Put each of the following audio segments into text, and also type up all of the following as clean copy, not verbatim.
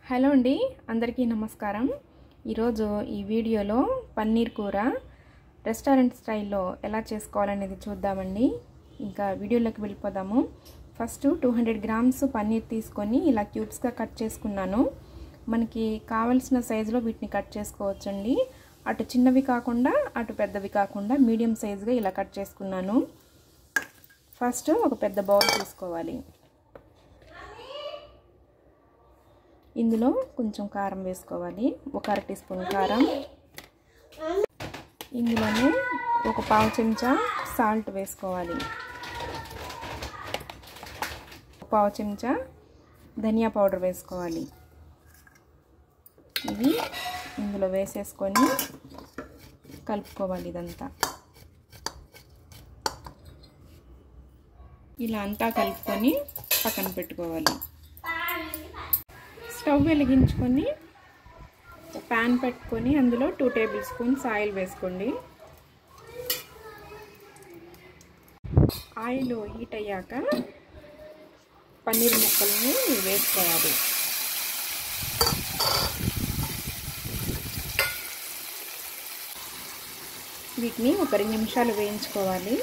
Hello అండి, అందరికీ నమస్కారం. ఈరోజు ఈ వీడియోలో పన్నీర్ కూర రెస్టారెంట్ స్టైల్లో ఎలా చేసుకోవాలనేది చూద్దామండి. ఇంకా వీడియోలోకి వెళ్ళిపోదాము. ఫస్ట్ 200 గ్రామ్స్ పన్నీర్ తీసుకొని ఇలా క్యూబ్స్గా కట్ చేసుకున్నాను. మనకి కావాల్సిన సైజులో వీటిని కట్ చేసుకోవచ్చండి. అటు చిన్నవి కాకుండా అటు పెద్దవి కాకుండా మీడియం సైజుగా ఇలా కట్ చేసుకున్నాను. ఫస్ట్ ఒక పెద్ద బౌల్ తీసుకోవాలి. ఇందులో కొంచెం కారం వేసుకోవాలి, ఒక అర టీ స్పూన్ కారం. ఇందులోనే ఒక పావు చెంచా సాల్ట్ వేసుకోవాలి, పావు చెంచా ధనియా పౌడర్ వేసుకోవాలి. ఇవి ఇందులో వేసేసుకొని కలుపుకోవాలి. ఇదంతా ఇలా అంతా కలుపుకొని పక్కన పెట్టుకోవాలి. స్టవ్ వెలిగించుకొని ప్యాన్ పెట్టుకొని అందులో 2 టేబుల్ స్పూన్స్ ఆయిల్ వేసుకోండి. ఆయిల్ హీట్ అయ్యాక పన్నీర్ ముక్కల్ని వేసుకోవాలి. వీటిని ఒక 2 నిమిషాలు వేయించుకోవాలి.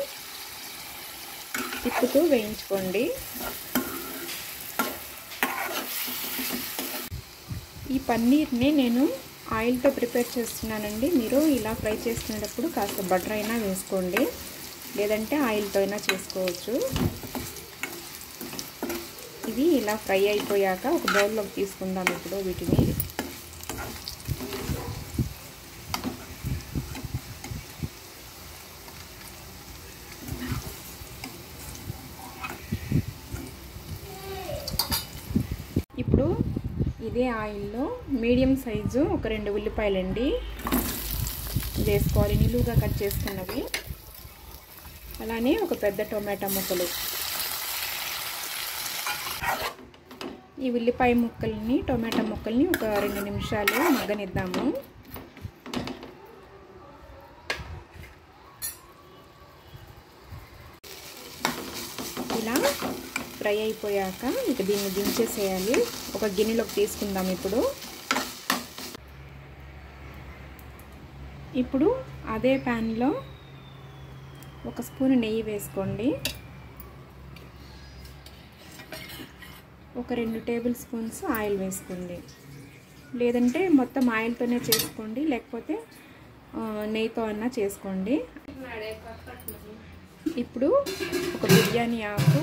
తిప్పుతూ వేయించుకోండి. ఈ పన్నీర్ని నేను ఆయిల్తో ప్రిపేర్ చేస్తున్నానండి. మీరు ఇలా ఫ్రై చేసుకునేటప్పుడు కాస్త బటర్ అయినా వేసుకోండి, లేదంటే ఆయిల్తో అయినా చేసుకోవచ్చు. ఇవి ఇలా ఫ్రై అయిపోయాక ఒక బౌల్లోకి తీసుకుందాం. ఇప్పుడు వీటిని ఇప్పుడు ఇదే ఆయిల్లో మీడియం సైజు ఒక 2 ఉల్లిపాయలండి వేసుకోవాలి, నిలువుగా కట్ చేసుకున్నవి. అలానే ఒక పెద్ద టొమాటో ముక్కలు. ఈ ఉల్లిపాయ ముక్కల్ని టొమాటో ముక్కల్ని ఒక 2 నిమిషాలు మగ్గనిద్దాము. ఇలా ఫ్రై అయిపోయాక ఇక దీన్ని దించేసేయాలి. ఒక గిన్నెలోకి తీసుకుందాం. ఇప్పుడు అదే ప్యాన్లో ఒక స్పూన్ నెయ్యి వేసుకోండి. ఒక 2 టేబుల్ స్పూన్స్ ఆయిల్ వేసుకోండి, లేదంటే మొత్తం ఆయిల్తోనే చేసుకోండి, లేకపోతే నెయ్యితో అన్నా చేసుకోండి. ఇప్పుడు ఒక బిర్యానీ ఆకు,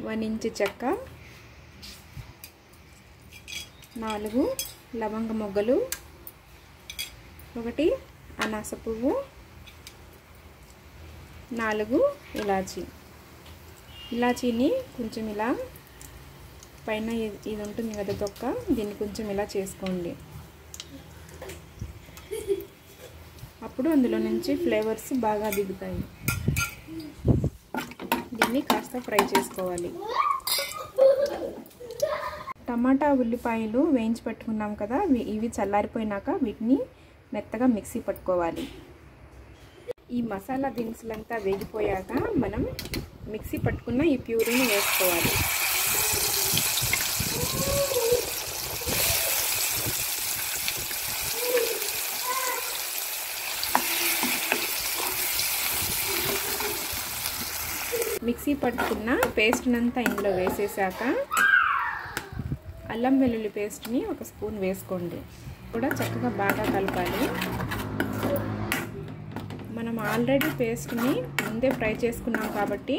1 ఇంచు చెక్క, 4 లవంగ మొగ్గలు, 1 అనాస పువ్వు, 4 ఇలాచీని కొంచెం ఇలా పైన ఇది ఉంటుంది కదా తొక్క, దీన్ని కొంచెం ఇలా చేసుకోండి. అప్పుడు అందులో నుంచి ఫ్లేవర్స్ బాగా దిగుతాయి. దీన్ని కాస్త ఫ్రై చేసుకోవాలి. టమాటా ఉల్లిపాయలు వేయించి పెట్టుకున్నాం కదా, ఇవి చల్లారిపోయినాక వీటిని మెత్తగా మిక్సీ పట్టుకోవాలి. ఈ మసాలా దినుసులంతా వేగిపోయాక మనం మిక్సీ పట్టుకున్న ఈ ప్యూరీని వేసుకోవాలి. మిక్సీ పట్టుకున్న పేస్ట్నంతా ఇందులో వేసేసాక అల్లం వెల్లుల్లి పేస్ట్ని ఒక స్పూన్ వేసుకోండి. కూడా చక్కగా బాగా కలపాలి. మనం ఆల్రెడీ పేస్ట్ని ముందే ఫ్రై చేసుకున్నాం కాబట్టి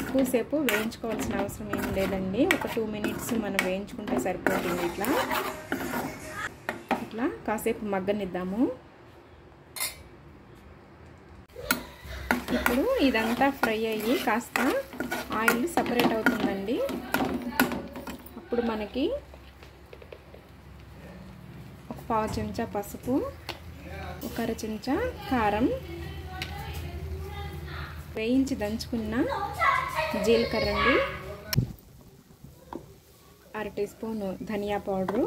ఎక్కువసేపు వేయించుకోవాల్సిన అవసరం ఏం లేదండి. ఒక 2 మినిట్స్ మనం వేయించుకుంటే సరిపోతుంది. ఇట్లా కాసేపు మగ్గనిద్దాము. ఇప్పుడు ఇదంతా ఫ్రై అయ్యి కాస్త ఆయిల్ సపరేట్ అవుతుందండి. అప్పుడు మనకి ఒక పావు చెంచా పసుపు, ఒక అర చెంచా కారం, వేయించి దంచుకున్న జీలకర్ర అండి, అర టీ స్పూన్ ధనియా పౌడరు,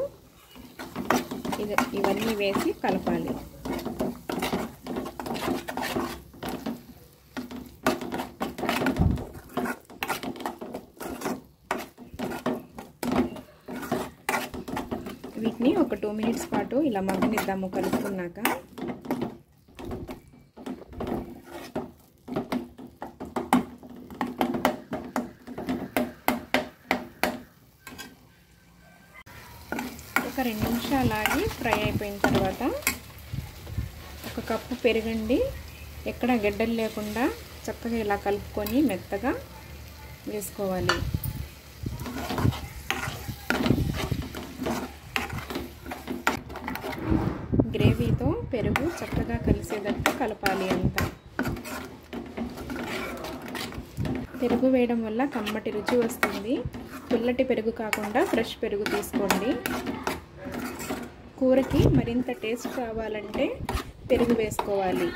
ఇవన్నీ వేసి కలపాలి. వీటిని ఒక 2 మినిట్స్ పాటు ఇలా మగ్గనిద్దాము కలుపుకున్నాక. ఒక 2 నిమిషాలు ఆగి ఫ్రై అయిపోయిన తర్వాత 1 కప్పు పెరుగండి, ఎక్కడ గడ్డలు లేకుండా చక్కగా ఇలా కలుపుకొని మెత్తగా వేసుకోవాలి. గ్రేవీతో పెరుగు చక్కగా కలిసేటట్టు కలపాలి అంతా. పెరుగు వేయడం వల్ల కమ్మటి రుచి వస్తుంది. పుల్లటి పెరుగు కాకుండా ఫ్రెష్ పెరుగు తీసుకోండి. కూరకి మరింత టేస్ట్ కావాలంటే పెరుగు వేసుకోవాలి.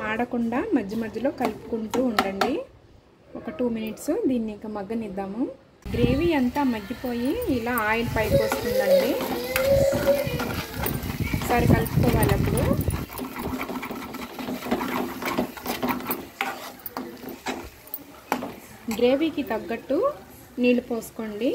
మాడకుండా మధ్య మధ్యలో కలుపుకుంటూ ఉండండి. ఒక 2 మినిట్స్ దీన్ని ఇంకా మగ్గనిద్దాము. గ్రేవీ అంతా మగ్గిపోయి ఇలా ఆయిల్ పైకి వస్తుందండి. ఒకసారి కలుపుకోవాలి. అప్పుడు గ్రేవీకి తగ్గట్టు నీళ్ళు పోసుకోండి.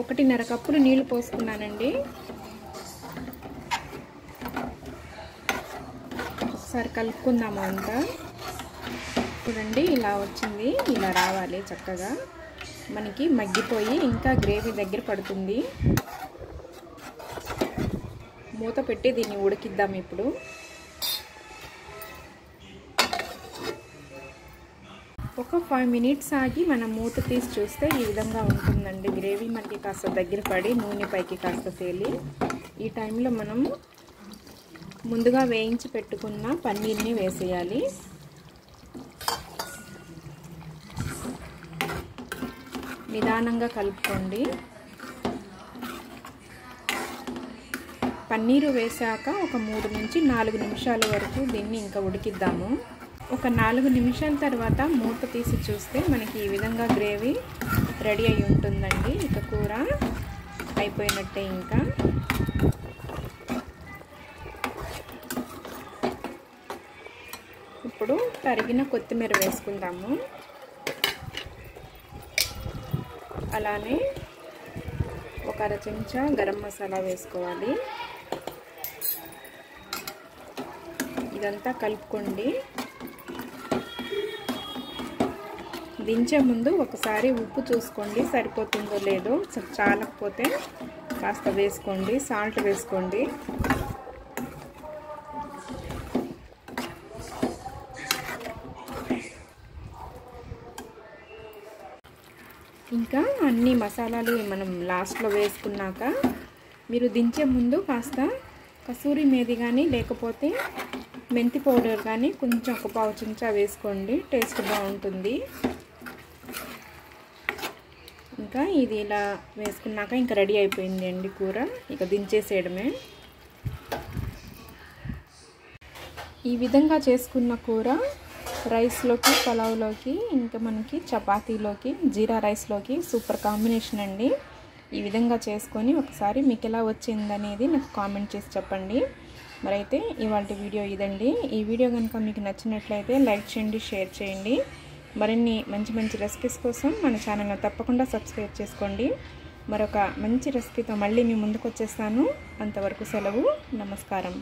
ఒకటిన్నర కప్పులు నీళ్లు పోసుకున్నానండి. ఒకసారి కలుపుకుందాము అంతా. చూడండి ఇలా వచ్చింది. ఇలా రావాలి చక్కగా. మనకి మగ్గిపోయి ఇంకా గ్రేవీ దగ్గర పడుతుంది. మూత పెట్టి దీన్ని ఉడికిద్దాం. ఇప్పుడు ఒక 5 మినిట్స్ ఆగి మనం మూత తీసి చూస్తే ఈ విధంగా ఉంటుందండి. గ్రేవీ మనకి కాస్త దగ్గర పడి నూనె పైకి కాస్త తేలి, ఈ టైంలో మనం ముందుగా వేయించి పెట్టుకున్న పన్నీర్ని వేసేయాలి. నిదానంగా కలుపుకోండి. పన్నీరు వేసాక ఒక 3 నుంచి 4 నిమిషాల వరకు దీన్ని ఇంకా ఉడికిద్దాము. ఒక 4 నిమిషాల తర్వాత మూత తీసి చూస్తే మనకి ఈ విధంగా గ్రేవీ రెడీ అయి ఉంటుందండి. ఇక కూర అయిపోయినట్టే. ఇంకా ఇప్పుడు తరిగిన కొత్తిమీర వేసుకుందాము. అలానే ఒక 1/2 చెంచా గరం మసాలా వేసుకోవాలి. ఇదంతా కలుపుకోండి. దించే ముందు ఒకసారి ఉప్పు చూసుకోండి, సరిపోతుందో లేదో. చాలకపోతే కాస్త వేసుకోండి. సాల్ట్ వేసుకోండి. ఇంకా అన్ని మసాలాలు మనం లాస్ట్లో వేసుకున్నాక మీరు దించే ముందు కాస్త కసూరి మేతి కానీ లేకపోతే మెంతి పౌడర్ కానీ కొంచెం ఒక 1/2 చెంచా వేసుకోండి. టేస్ట్ బాగుంటుంది. ఇంకా ఇది ఇలా వేసుకున్నాక ఇంకా రెడీ అయిపోయింది అండి కూర. ఇక దించేసేయడమే. ఈ విధంగా చేసుకున్న కూర రైస్లోకి, పలావ్లోకి, ఇంకా మనకి చపాతీలోకి, జీరా రైస్లోకి సూపర్ కాంబినేషన్ అండి. ఈ విధంగా చేసుకొని ఒకసారి మీకు ఎలా వచ్చిందనేది నాకు కామెంట్ చేసి చెప్పండి. మరైతే ఇవాళ వీడియో ఇదండి. ఈ వీడియో కనుక మీకు నచ్చినట్లయితే లైక్ చేయండి, షేర్ చేయండి. మరిన్ని మంచి మంచి రెసిపీస్ కోసం మన ఛానల్ని తప్పకుండా సబ్స్క్రైబ్ చేసుకోండి. మరొక మంచి రెసిపీతో మళ్ళీ మీ ముందుకు వచ్చేస్తాను. అంతవరకు సెలవు. నమస్కారం.